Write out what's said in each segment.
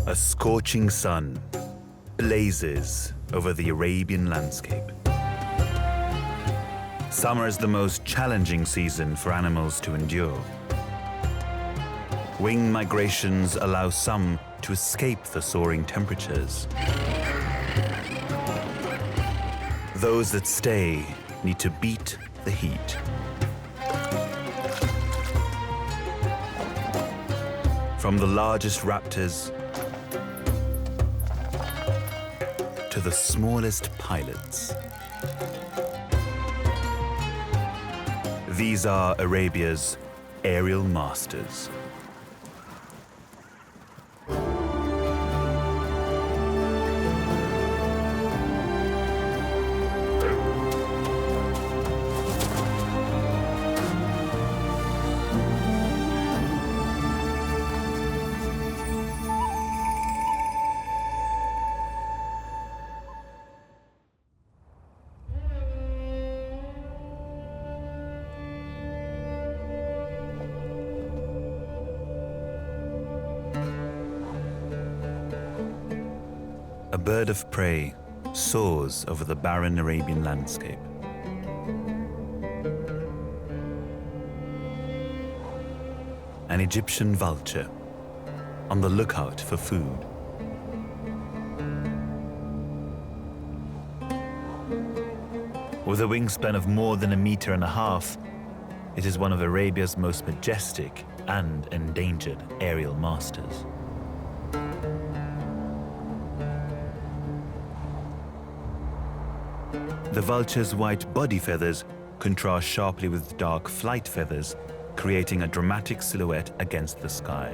A scorching sun blazes over the Arabian landscape. Summer is the most challenging season for animals to endure. Wing migrations allow some to escape the soaring temperatures. Those that stay need to beat the heat. From the largest raptors to the smallest pilots. These are Arabia's aerial masters. A bird of prey soars over the barren Arabian landscape. An Egyptian vulture on the lookout for food. With a wingspan of more than 1.5 meters, it is one of Arabia's most majestic and endangered aerial masters. The vulture's white body feathers contrast sharply with dark flight feathers, creating a dramatic silhouette against the sky.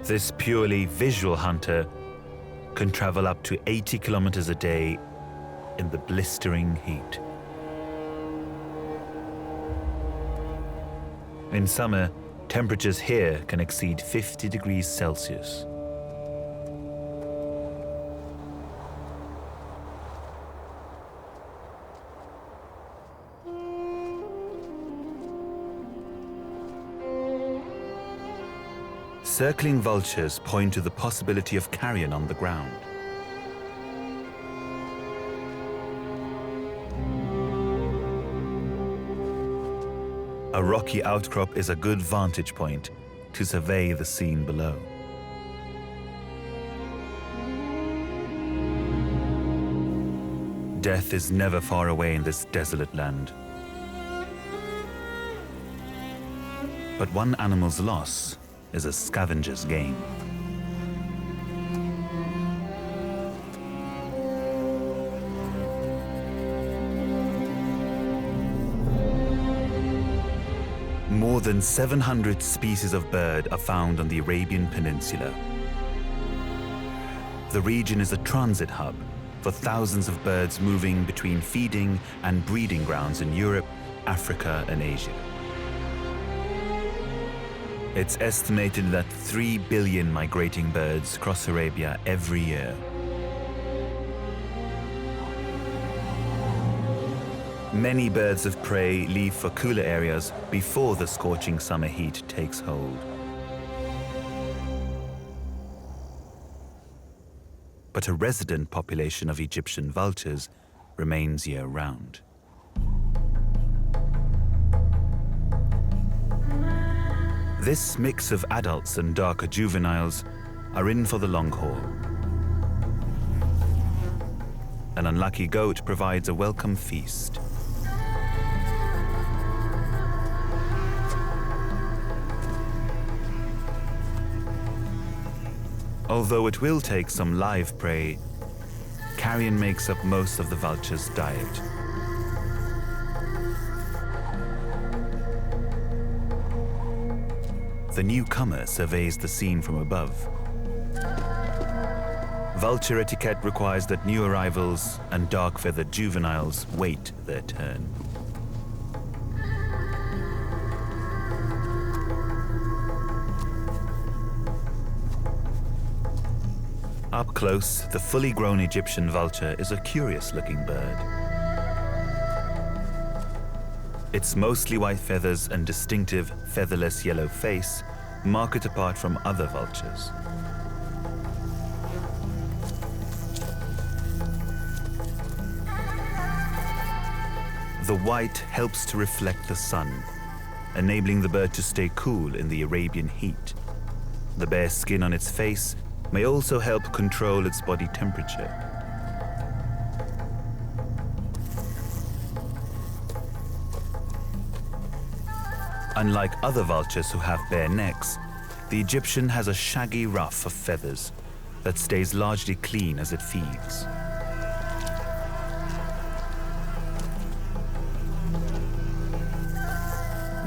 This purely visual hunter can travel up to 80 kilometers a day in the blistering heat. In summer, temperatures here can exceed 50 degrees Celsius. Circling vultures point to the possibility of carrion on the ground. A rocky outcrop is a good vantage point to survey the scene below. Death is never far away in this desolate land. But one animal's loss is a scavenger's gain. More than 700 species of bird are found on the Arabian Peninsula. The region is a transit hub for thousands of birds moving between feeding and breeding grounds in Europe, Africa, and Asia. It's estimated that 3 billion migrating birds cross Arabia every year. Many birds of prey leave for cooler areas before the scorching summer heat takes hold. But a resident population of Egyptian vultures remains year-round. This mix of adults and darker juveniles are in for the long haul. An unlucky goat provides a welcome feast. Although it will take some live prey, carrion makes up most of the vulture's diet. The newcomer surveys the scene from above. Vulture etiquette requires that new arrivals and dark-feathered juveniles wait their turn. Up close, the fully grown Egyptian vulture is a curious-looking bird. Its mostly white feathers and distinctive featherless yellow face mark it apart from other vultures. The white helps to reflect the sun, enabling the bird to stay cool in the Arabian heat. The bare skin on its face may also help control its body temperature. Unlike other vultures who have bare necks, the Egyptian has a shaggy ruff of feathers that stays largely clean as it feeds.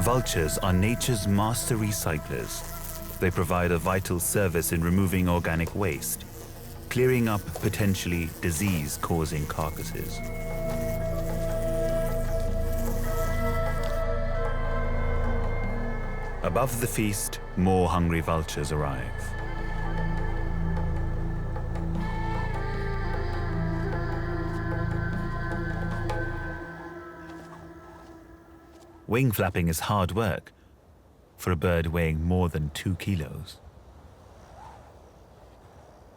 Vultures are nature's master recyclers. They provide a vital service in removing organic waste, clearing up potentially disease-causing carcasses. Above the feast, more hungry vultures arrive. Wing flapping is hard work for a bird weighing more than 2 kilos.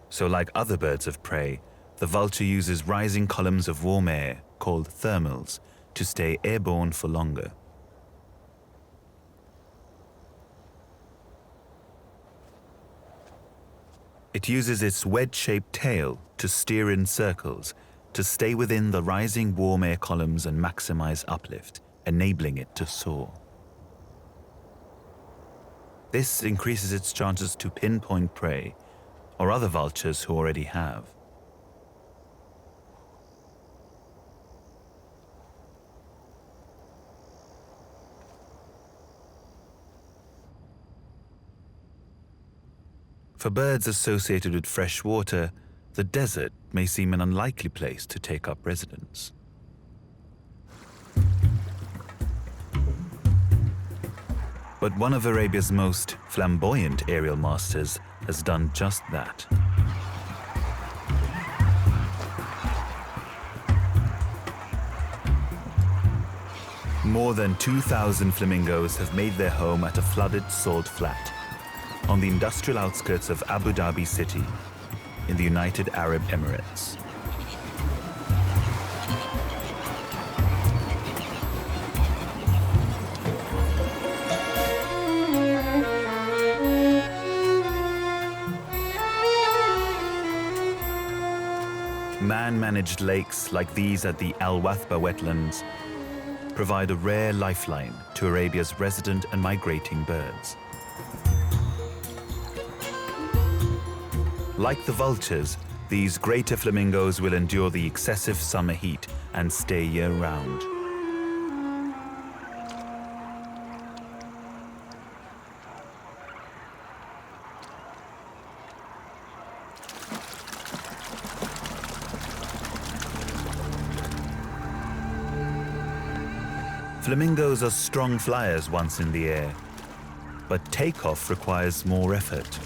So like other birds of prey, the vulture uses rising columns of warm air, called thermals, to stay airborne for longer. It uses its wedge-shaped tail to steer in circles, to stay within the rising warm air columns and maximize uplift, enabling it to soar. This increases its chances to pinpoint prey or other vultures who already have. For birds associated with fresh water, the desert may seem an unlikely place to take up residence. But one of Arabia's most flamboyant aerial masters has done just that. More than 2,000 flamingos have made their home at a flooded salt flat on the industrial outskirts of Abu Dhabi city in the United Arab Emirates. Man-managed lakes like these at the Al Wathba wetlands provide a rare lifeline to Arabia's resident and migrating birds. Like the vultures, these greater flamingos will endure the excessive summer heat and stay year-round. Flamingos are strong flyers once in the air, but takeoff requires more effort.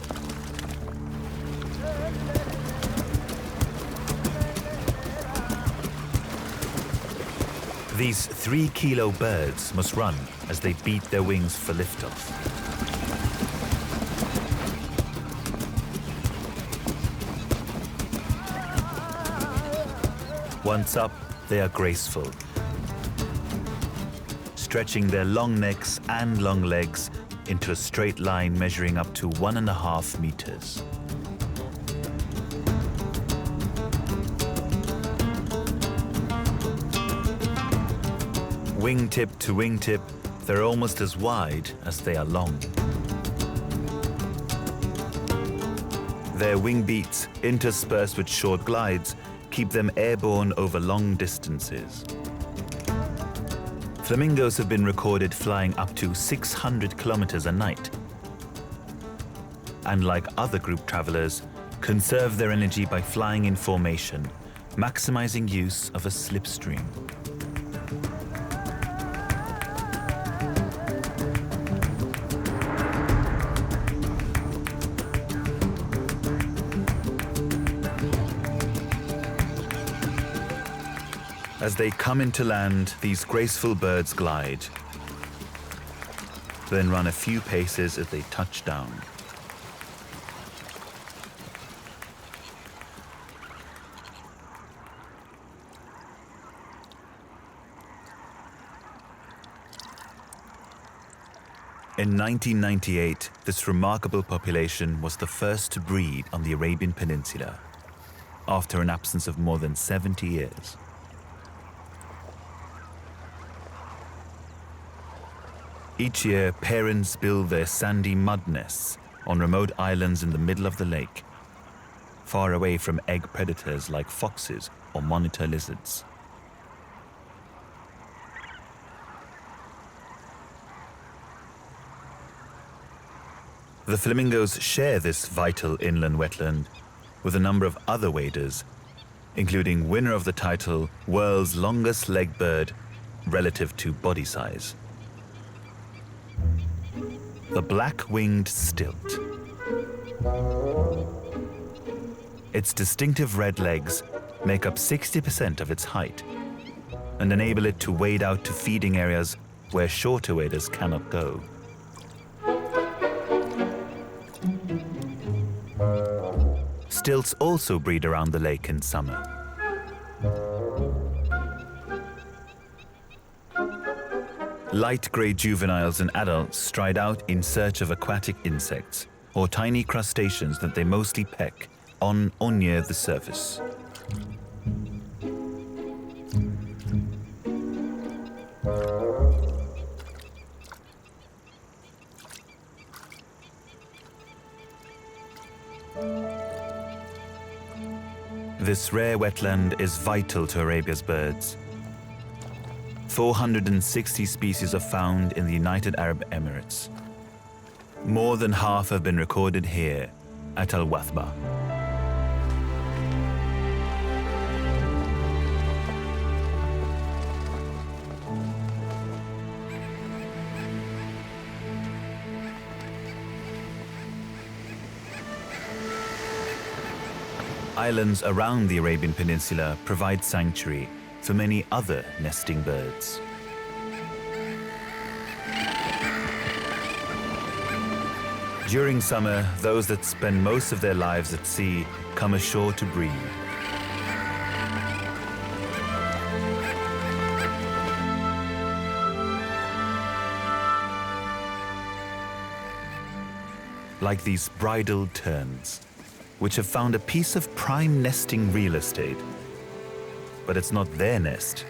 These 3-kilo birds must run as they beat their wings for liftoff. Once up, they are graceful, stretching their long necks and long legs into a straight line measuring up to 1.5 meters. Wingtip to wingtip, they're almost as wide as they are long. Their wing beats, interspersed with short glides, keep them airborne over long distances. Flamingos have been recorded flying up to 600 kilometers a night. And like other group travelers, conserve their energy by flying in formation, maximizing use of a slipstream. As they come into land, these graceful birds glide, then run a few paces as they touch down. In 1998, this remarkable population was the first to breed on the Arabian Peninsula, after an absence of more than 70 years. Each year, parents build their sandy mud nests on remote islands in the middle of the lake, far away from egg predators like foxes or monitor lizards. The flamingos share this vital inland wetland with a number of other waders, including winner of the title World's Longest Legged Bird relative to body size, the black-winged stilt. Its distinctive red legs make up 60% of its height and enable it to wade out to feeding areas where shorter waders cannot go. Stilts also breed around the lake in summer. Light grey juveniles and adults stride out in search of aquatic insects or tiny crustaceans that they mostly peck on or near the surface. This rare wetland is vital to Arabia's birds. 460 species are found in the United Arab Emirates. More than half have been recorded here at Al Wathba. Islands around the Arabian Peninsula provide sanctuary for many other nesting birds. During summer, those that spend most of their lives at sea come ashore to breed. Like these bridal terns, which have found a piece of prime nesting real estate. But it's not their nest.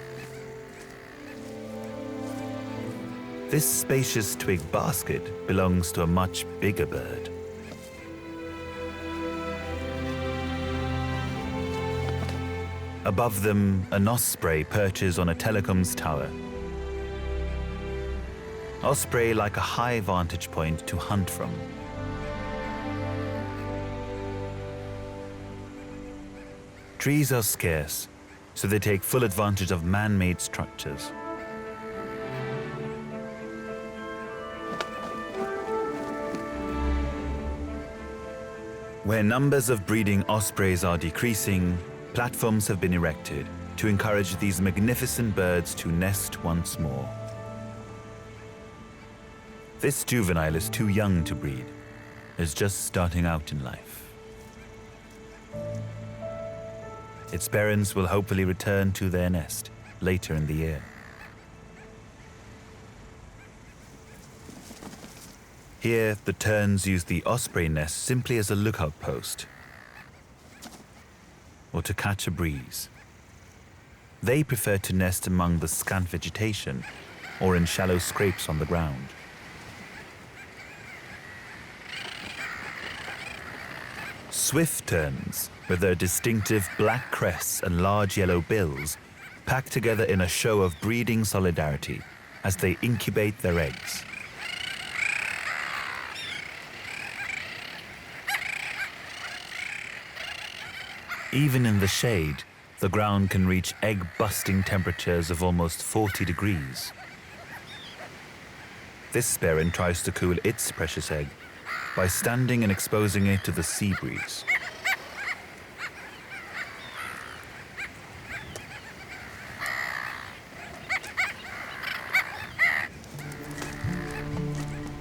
This spacious twig basket belongs to a much bigger bird. Above them, an osprey perches on a telecom's tower. Osprey like a high vantage point to hunt from. Trees are scarce, so they take full advantage of man-made structures. Where numbers of breeding ospreys are decreasing, platforms have been erected to encourage these magnificent birds to nest once more. This juvenile is too young to breed, is just starting out in life. Its parents will hopefully return to their nest later in the year. Here, the terns use the osprey nest simply as a lookout post or to catch a breeze. They prefer to nest among the scant vegetation or in shallow scrapes on the ground. Swift terns, with their distinctive black crests and large yellow bills, pack together in a show of breeding solidarity as they incubate their eggs. Even in the shade, the ground can reach egg-busting temperatures of almost 40 degrees. This sparrow tries to cool its precious egg by standing and exposing it to the sea breeze.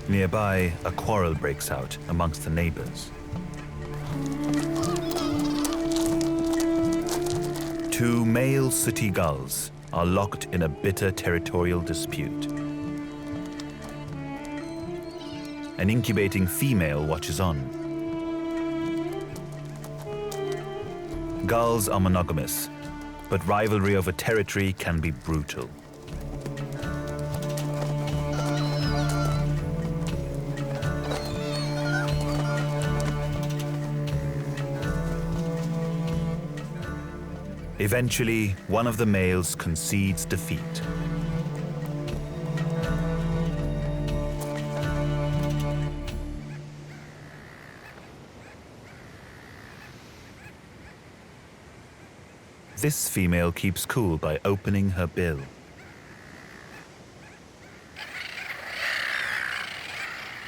Nearby, a quarrel breaks out amongst the neighbors. Two male sooty gulls are locked in a bitter territorial dispute. An incubating female watches on. Gulls are monogamous, but rivalry over territory can be brutal. Eventually, one of the males concedes defeat. This female keeps cool by opening her bill.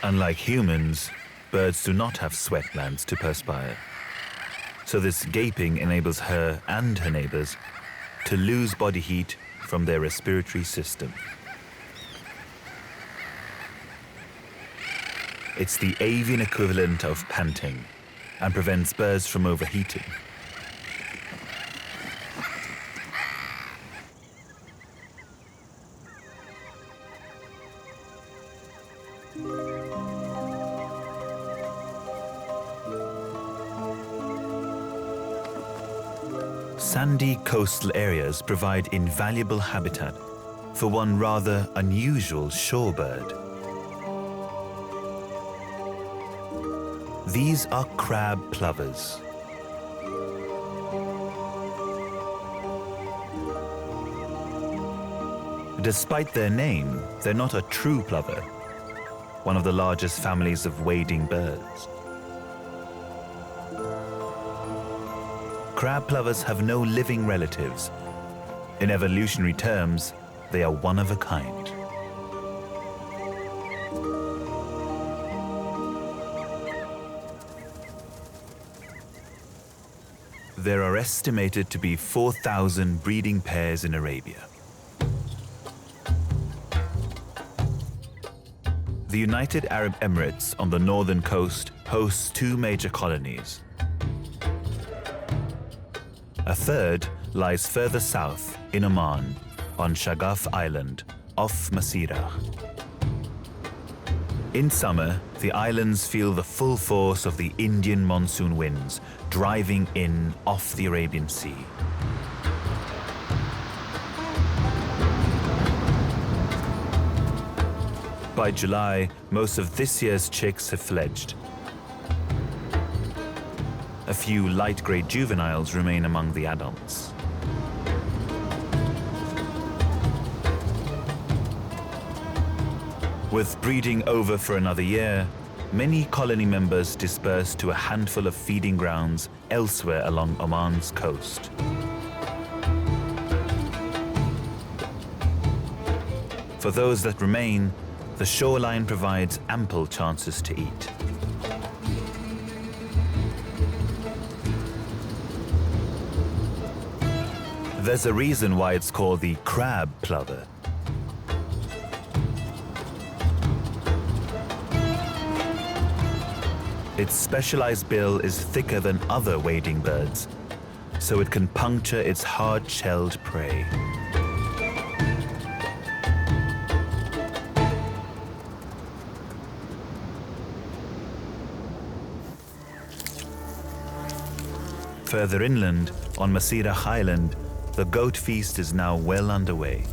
Unlike humans, birds do not have sweat glands to perspire. So this gaping enables her and her neighbors to lose body heat from their respiratory system. It's the avian equivalent of panting and prevents birds from overheating. Sandy coastal areas provide invaluable habitat for one rather unusual shorebird. These are crab plovers. Despite their name, they're not a true plover, one of the largest families of wading birds. Crab plovers have no living relatives. In evolutionary terms, they are one of a kind. There are estimated to be 4,000 breeding pairs in Arabia. The United Arab Emirates on the northern coast hosts two major colonies. A third lies further south in Oman, on Shagaf Island, off Masirah. In summer, the islands feel the full force of the Indian monsoon winds driving in off the Arabian Sea. By July, most of this year's chicks have fledged. A few light-grey juveniles remain among the adults. With breeding over for another year, many colony members disperse to a handful of feeding grounds elsewhere along Oman's coast. For those that remain, the shoreline provides ample chances to eat. There's a reason why it's called the crab plover. Its specialized bill is thicker than other wading birds, so it can puncture its hard-shelled prey. Further inland, on Masirah Island, the goat feast is now well underway.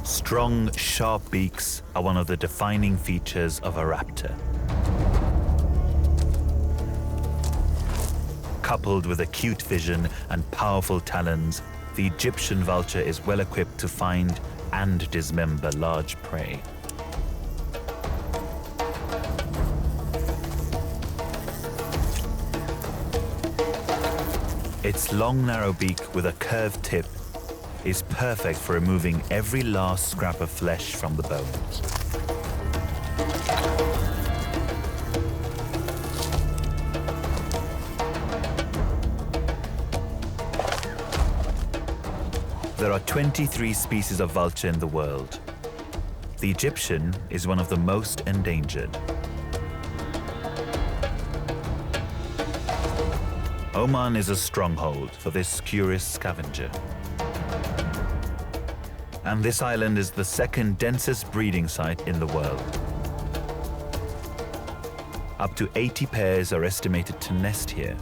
Strong, sharp beaks are one of the defining features of a raptor. Coupled with acute vision and powerful talons, the Egyptian vulture is well equipped to find and dismember large prey. Its long, narrow beak with a curved tip is perfect for removing every last scrap of flesh from the bones. There are 23 species of vulture in the world. The Egyptian is one of the most endangered. Oman is a stronghold for this curious scavenger. And this island is the second densest breeding site in the world. Up to 80 pairs are estimated to nest here.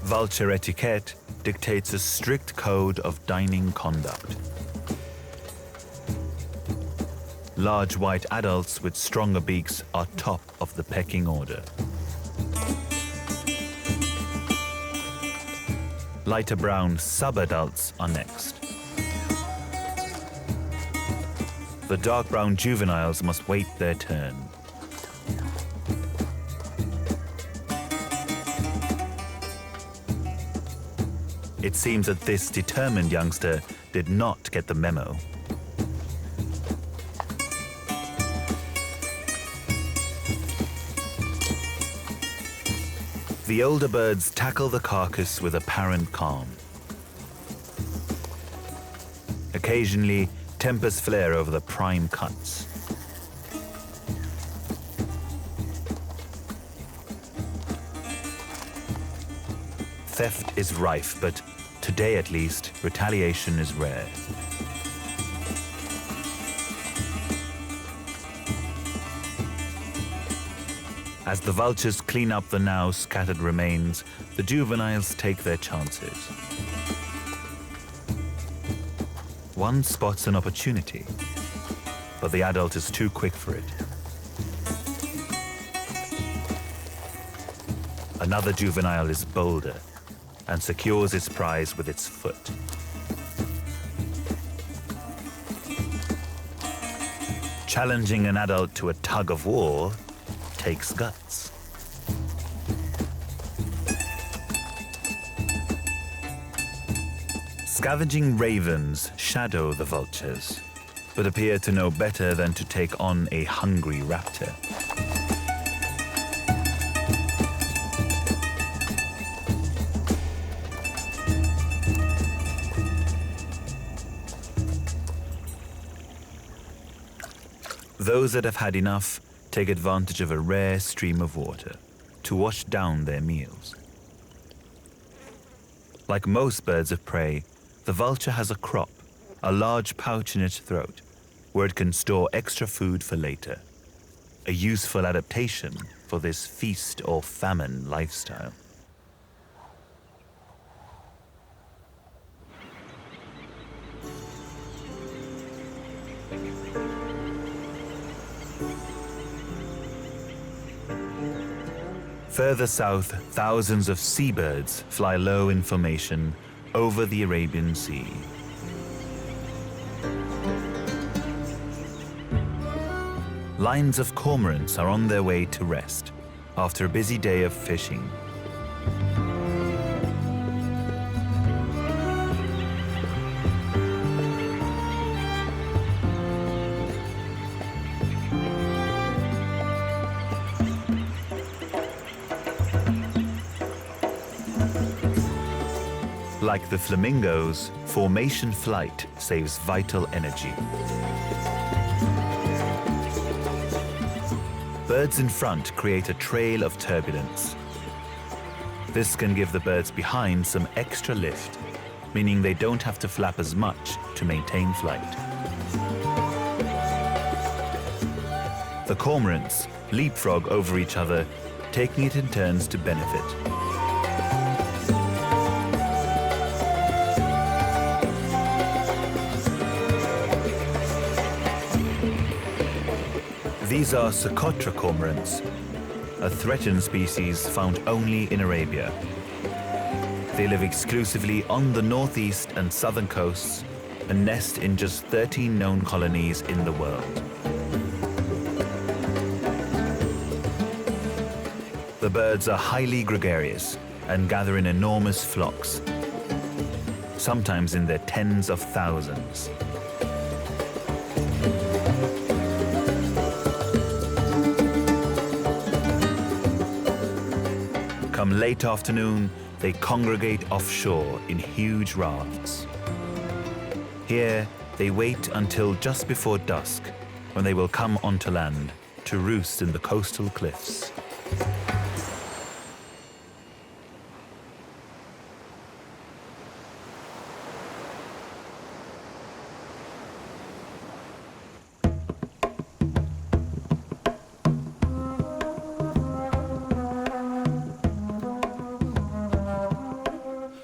Vulture etiquette dictates a strict code of dining conduct. Large white adults with stronger beaks are top of the pecking order. Lighter brown subadults are next. The dark brown juveniles must wait their turn. It seems that this determined youngster did not get the memo. The older birds tackle the carcass with apparent calm. Occasionally, tempers flare over the prime cuts. Theft is rife, but today at least, retaliation is rare. As the vultures clean up the now scattered remains, the juveniles take their chances. One spots an opportunity, but the adult is too quick for it. Another juvenile is bolder and secures its prize with its foot. Challenging an adult to a tug of war takes guts. Scavenging ravens shadow the vultures, but appear to know better than to take on a hungry raptor. Those that have had enough take advantage of a rare stream of water to wash down their meals. Like most birds of prey, the vulture has a crop, a large pouch in its throat, where it can store extra food for later, a useful adaptation for this feast or famine lifestyle. Further south, thousands of seabirds fly low in formation over the Arabian Sea. Lines of cormorants are on their way to rest after a busy day of fishing. Like the flamingos, formation flight saves vital energy. Birds in front create a trail of turbulence. This can give the birds behind some extra lift, meaning they don't have to flap as much to maintain flight. The cormorants leapfrog over each other, taking it in turns to benefit. These are Socotra cormorants, a threatened species found only in Arabia. They live exclusively on the northeast and southern coasts and nest in just 13 known colonies in the world. The birds are highly gregarious and gather in enormous flocks. sometimes in their tens of thousands. Come late afternoon, they congregate offshore in huge rafts. Here, they wait until just before dusk, when they will come onto land to roost in the coastal cliffs.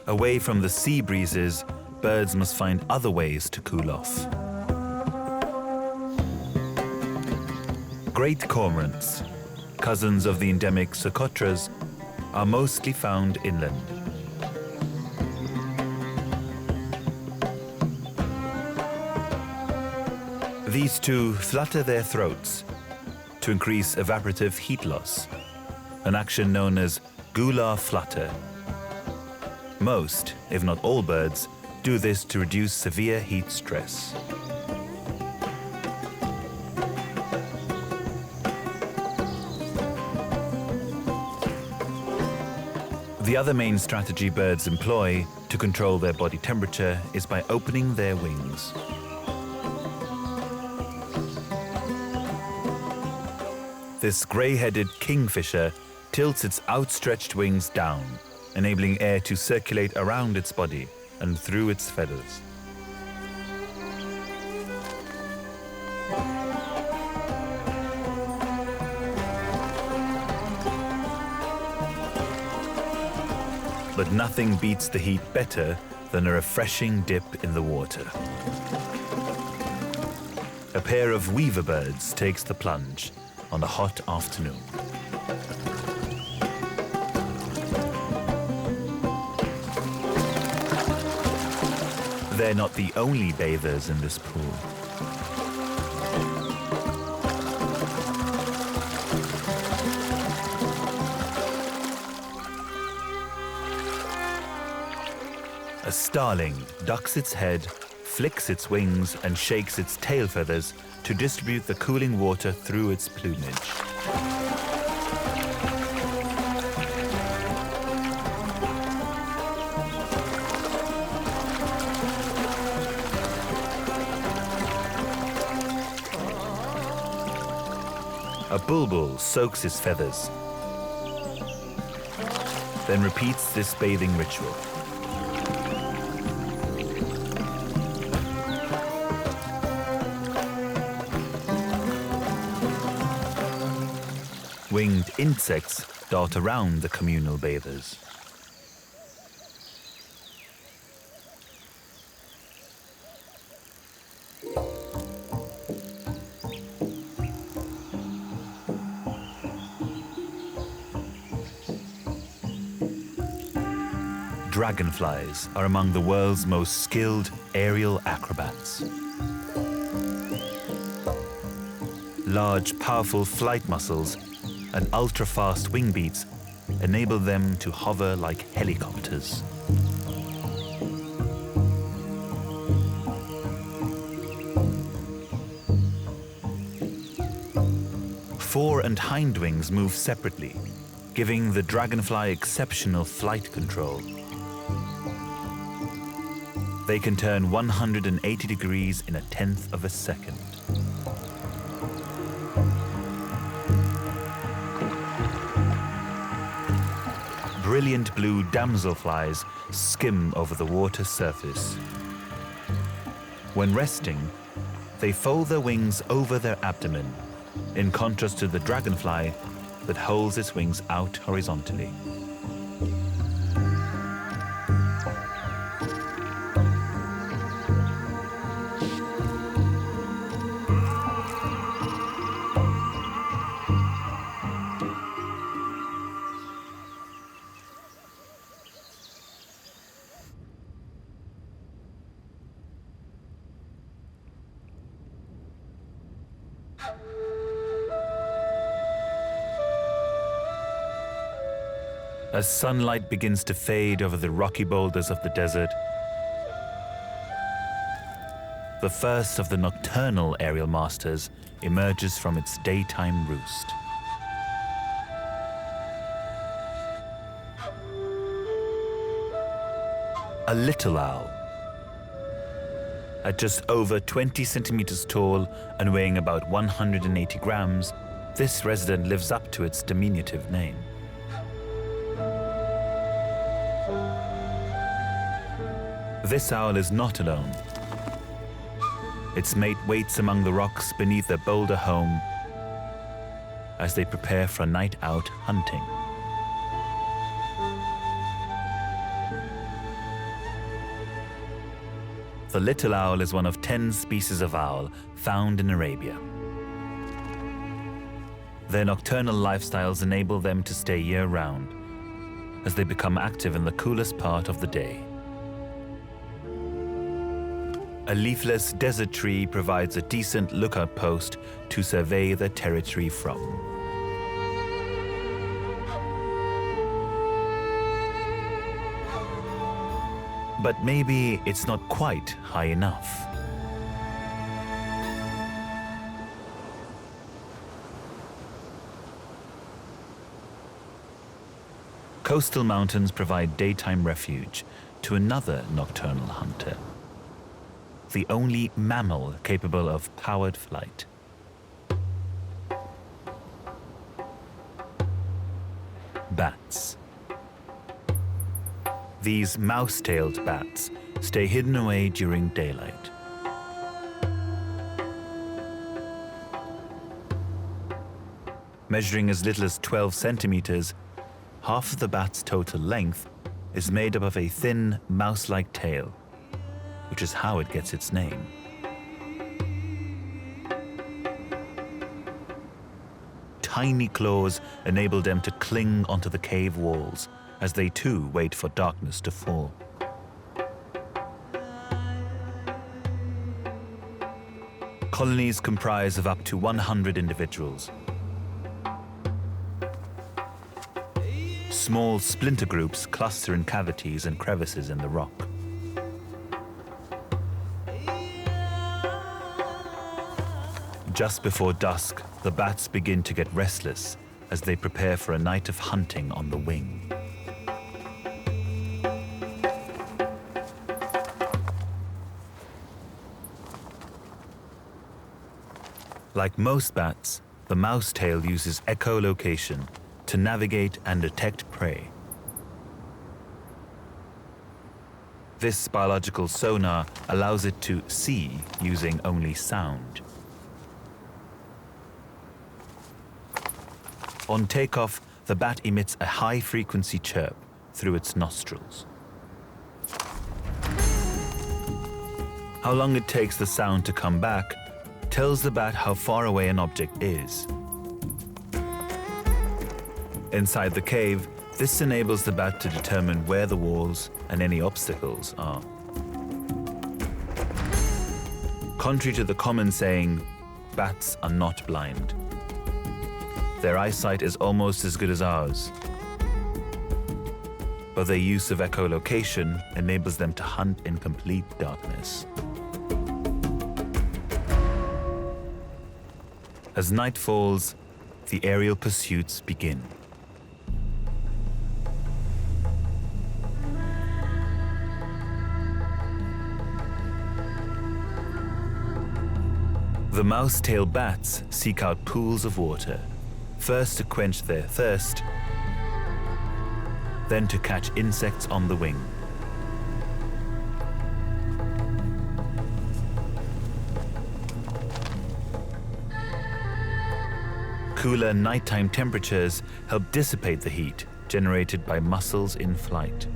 Away from the sea breezes, birds must find other ways to cool off. Great cormorants, cousins of the endemic socotra's, are mostly found inland. These two flutter their throats to increase evaporative heat loss, an action known as gular flutter. Most, if not all birds, do this to reduce severe heat stress. The other main strategy birds employ to control their body temperature is by opening their wings. This grey-headed kingfisher tilts its outstretched wings down, enabling air to circulate around its body and through its feathers. But nothing beats the heat better than a refreshing dip in the water. A pair of weaver birds takes the plunge on a hot afternoon. They're not the only bathers in this pool. A starling ducks its head, flicks its wings, and shakes its tail feathers to distribute the cooling water through its plumage. A bulbul soaks his feathers, then repeats this bathing ritual. Winged insects dart around the communal bathers. Dragonflies are among the world's most skilled aerial acrobats. Large, powerful flight muscles and ultra-fast wing beats enable them to hover like helicopters. Fore and hind wings move separately, giving the dragonfly exceptional flight control. They can turn 180 degrees in a tenth of a second. Brilliant blue damselflies skim over the water surface. When resting, they fold their wings over their abdomen, in contrast to the dragonfly that holds its wings out horizontally. As sunlight begins to fade over the rocky boulders of the desert, the first of the nocturnal aerial masters emerges from its daytime roost. A little owl. At just over 20 centimeters tall and weighing about 180 grams, this resident lives up to its diminutive name. This owl is not alone. Its mate waits among the rocks beneath their boulder home as they prepare for a night out hunting. The little owl is one of 10 species of owl found in Arabia. Their nocturnal lifestyles enable them to stay year-round, as they become active in the coolest part of the day. A leafless desert tree provides a decent lookout post to survey their territory from. But maybe it's not quite high enough. Coastal mountains provide daytime refuge to another nocturnal hunter, the only mammal capable of powered flight. Bats. These mouse-tailed bats stay hidden away during daylight. Measuring as little as 12 centimeters, half of the bat's total length is made up of a thin, mouse-like tail, which is how it gets its name. Tiny claws enable them to cling onto the cave walls as they too wait for darkness to fall. Colonies comprise of up to 100 individuals. Small splinter groups cluster in cavities and crevices in the rock. Just before dusk, the bats begin to get restless as they prepare for a night of hunting on the wing. Like most bats, the mousetail uses echolocation to navigate and detect prey. This biological sonar allows it to see using only sound. On takeoff, the bat emits a high-frequency chirp through its nostrils. How long it takes the sound to come back tells the bat how far away an object is. Inside the cave, this enables the bat to determine where the walls and any obstacles are. Contrary to the common saying, bats are not blind. Their eyesight is almost as good as ours, but their use of echolocation enables them to hunt in complete darkness. As night falls, the aerial pursuits begin. The mouse-tail bats seek out pools of water, first to quench their thirst, then to catch insects on the wing. Cooler nighttime temperatures help dissipate the heat generated by mussels in flight.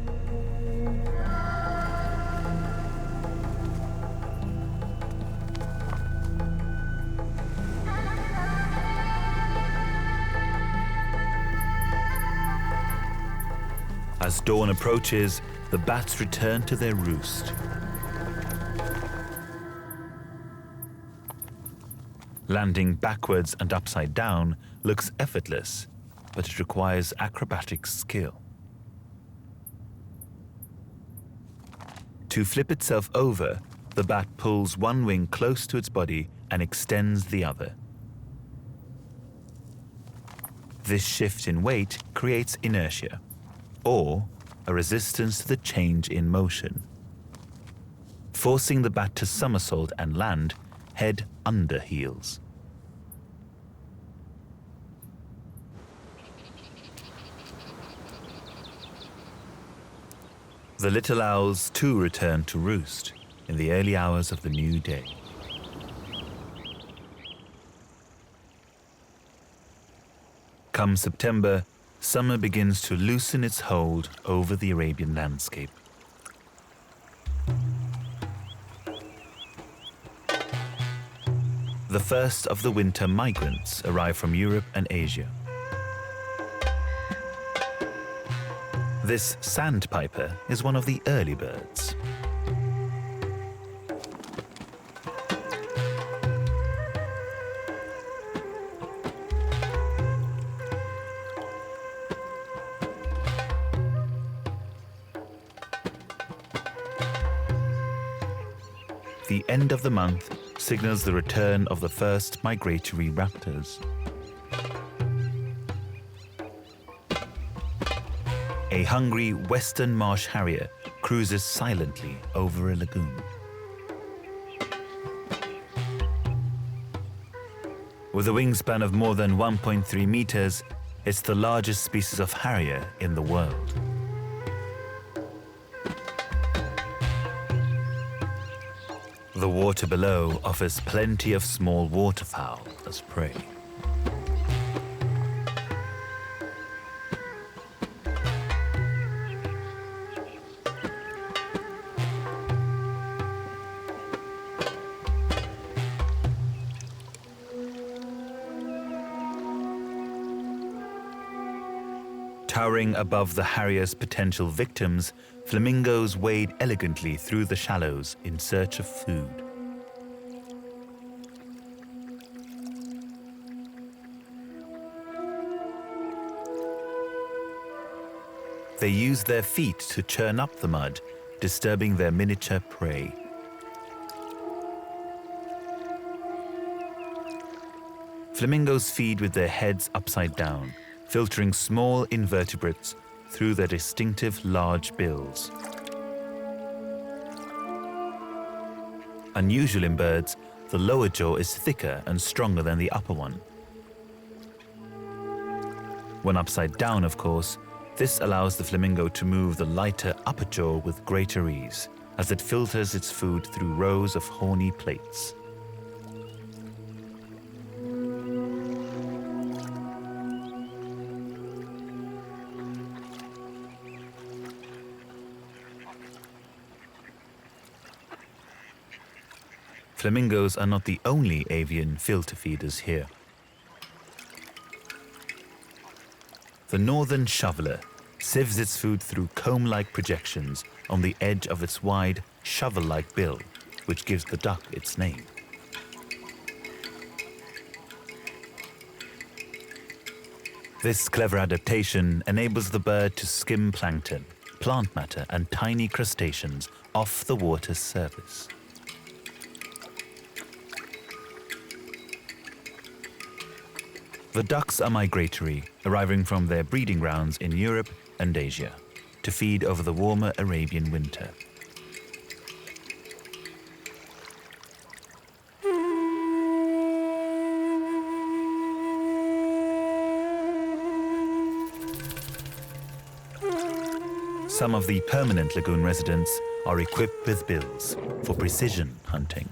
As dawn approaches, the bats return to their roost. Landing backwards and upside down looks effortless, but it requires acrobatic skill. To flip itself over, the bat pulls one wing close to its body and extends the other. This shift in weight creates inertia, or a resistance to the change in motion, forcing the bat to somersault and land head under heels. The little owls too return to roost in the early hours of the new day. Come September, summer begins to loosen its hold over the Arabian landscape. The first of the winter migrants arrive from Europe and Asia. This sandpiper is one of the early birds. The end of the month signals the return of the first migratory raptors. A hungry western marsh harrier cruises silently over a lagoon. With a wingspan of more than 1.3 meters, it's the largest species of harrier in the world. The water below offers plenty of small waterfowl as prey. Towering above the harrier's potential victims, flamingos wade elegantly through the shallows in search of food. They use their feet to churn up the mud, disturbing their miniature prey. Flamingos feed with their heads upside down, filtering small invertebrates through their distinctive large bills. Unusual in birds, the lower jaw is thicker and stronger than the upper one. When upside down, of course, this allows the flamingo to move the lighter upper jaw with greater ease, as it filters its food through rows of horny plates. Flamingos are not the only avian filter feeders here. The northern shoveler sieves its food through comb-like projections on the edge of its wide, shovel-like bill, which gives the duck its name. This clever adaptation enables the bird to skim plankton, plant matter, and tiny crustaceans off the water's surface. The ducks are migratory, arriving from their breeding grounds in Europe and Asia to feed over the warmer Arabian winter. Some of the permanent lagoon residents are equipped with bills for precision hunting.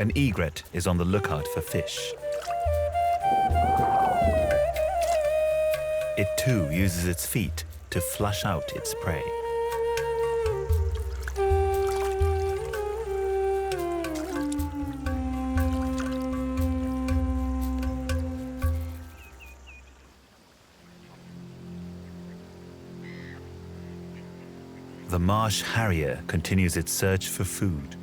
An egret is on the lookout for fish. It too uses its feet to flush out its prey. The marsh harrier continues its search for food.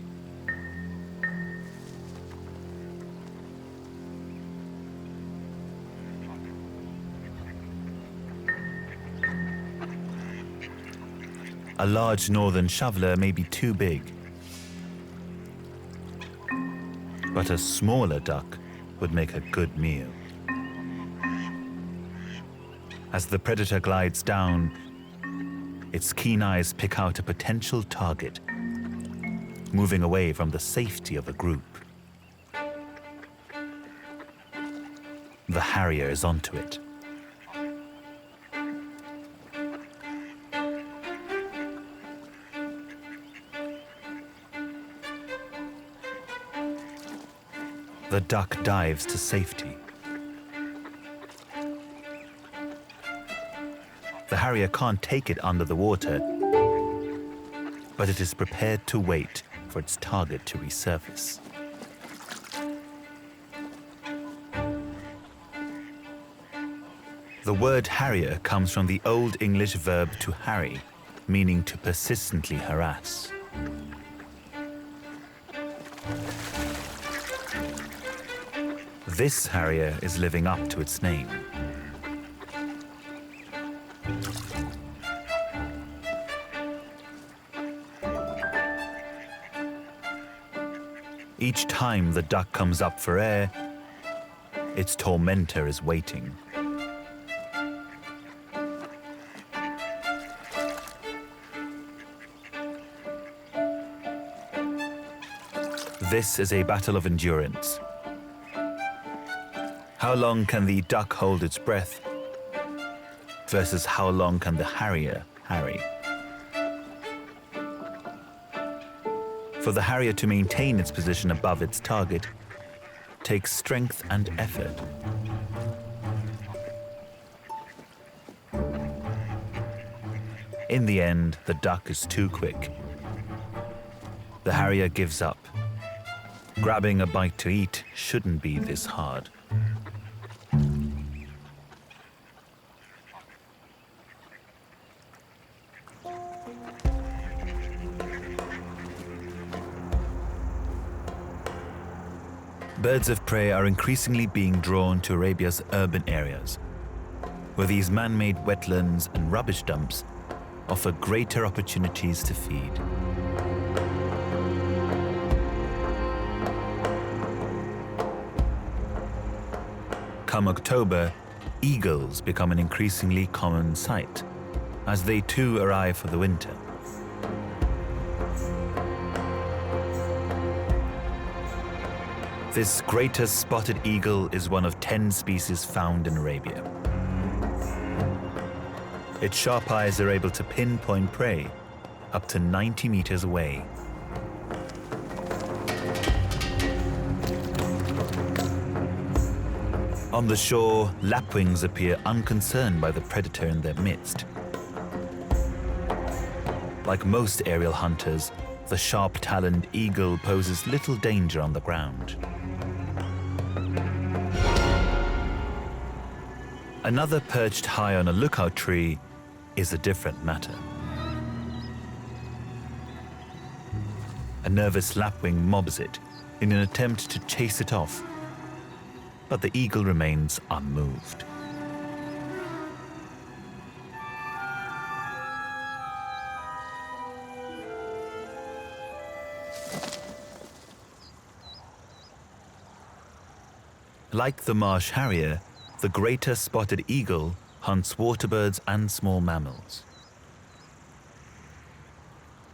A large northern shoveler may be too big, but a smaller duck would make a good meal. As the predator glides down, its keen eyes pick out a potential target, moving away from the safety of a group. The harrier is onto it. The duck dives to safety. The harrier can't take it under the water, but it is prepared to wait for its target to resurface. The word harrier comes from the Old English verb to harry, meaning to persistently harass. This harrier is living up to its name. Each time the duck comes up for air, its tormentor is waiting. This is a battle of endurance. How long can the duck hold its breath versus how long can the harrier harry? For the harrier to maintain its position above its target takes strength and effort. In the end, the duck is too quick. The harrier gives up. Grabbing a bite to eat shouldn't be this hard. Birds of prey are increasingly being drawn to Arabia's urban areas, where these man-made wetlands and rubbish dumps offer greater opportunities to feed. Come October, eagles become an increasingly common sight, as they too arrive for the winter. This greatest spotted eagle is one of 10 species found in Arabia. Its sharp eyes are able to pinpoint prey up to 90 meters away. On the shore, lapwings appear unconcerned by the predator in their midst. Like most aerial hunters, the sharp-taloned eagle poses little danger on the ground. Another perched high on a lookout tree is a different matter. A nervous lapwing mobs it in an attempt to chase it off, but the eagle remains unmoved. Like the marsh harrier, the greater spotted eagle hunts waterbirds and small mammals.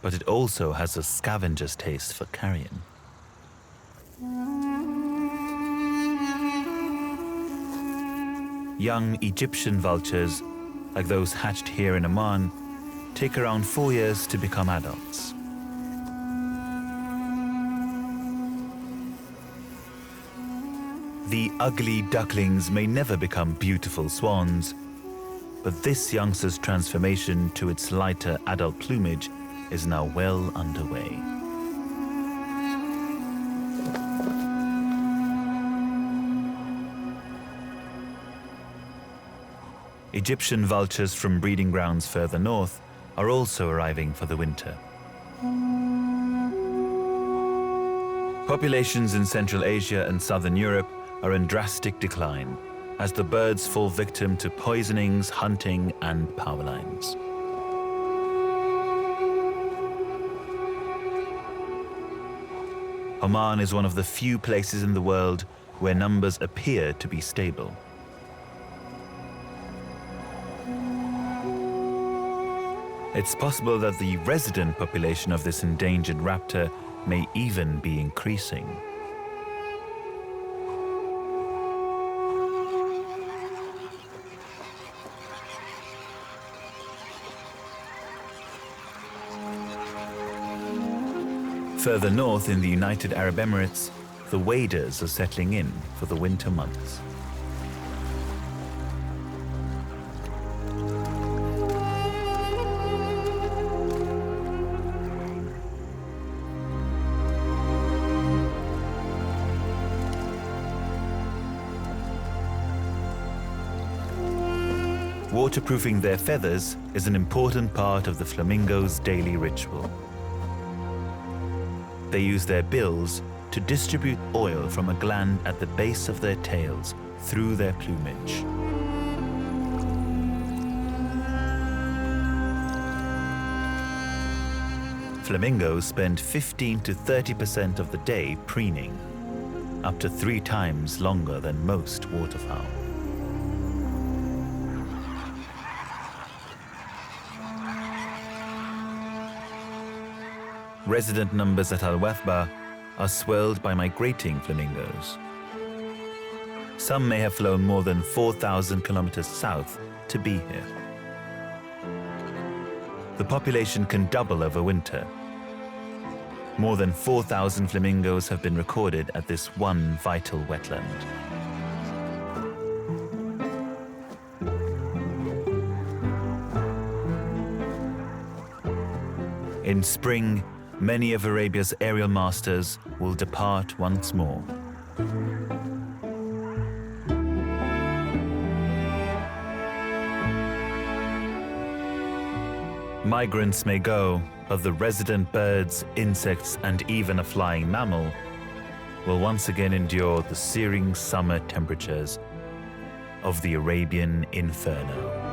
But it also has a scavenger's taste for carrion. Young Egyptian vultures, like those hatched here in Oman, take around 4 years to become adults. The ugly ducklings may never become beautiful swans, but this youngster's transformation to its lighter adult plumage is now well underway. Egyptian vultures from breeding grounds further north are also arriving for the winter. Populations in Central Asia and Southern Europe are in drastic decline as the birds fall victim to poisonings, hunting, and power lines. Oman is one of the few places in the world where numbers appear to be stable. It's possible that the resident population of this endangered raptor may even be increasing. Further north in the United Arab Emirates, the waders are settling in for the winter months. Waterproofing their feathers is an important part of the flamingo's daily ritual. They use their bills to distribute oil from a gland at the base of their tails through their plumage. Flamingos spend 15 to 30% of the day preening, up to 3 times longer than most waterfowl. Resident numbers at Al-Wathba are swelled by migrating flamingos. Some may have flown more than 4,000 kilometers south to be here. The population can double over winter. More than 4,000 flamingos have been recorded at this one vital wetland. In spring, many of Arabia's aerial masters will depart once more. Migrants may go, but the resident birds, insects, and even a flying mammal will once again endure the searing summer temperatures of the Arabian Inferno.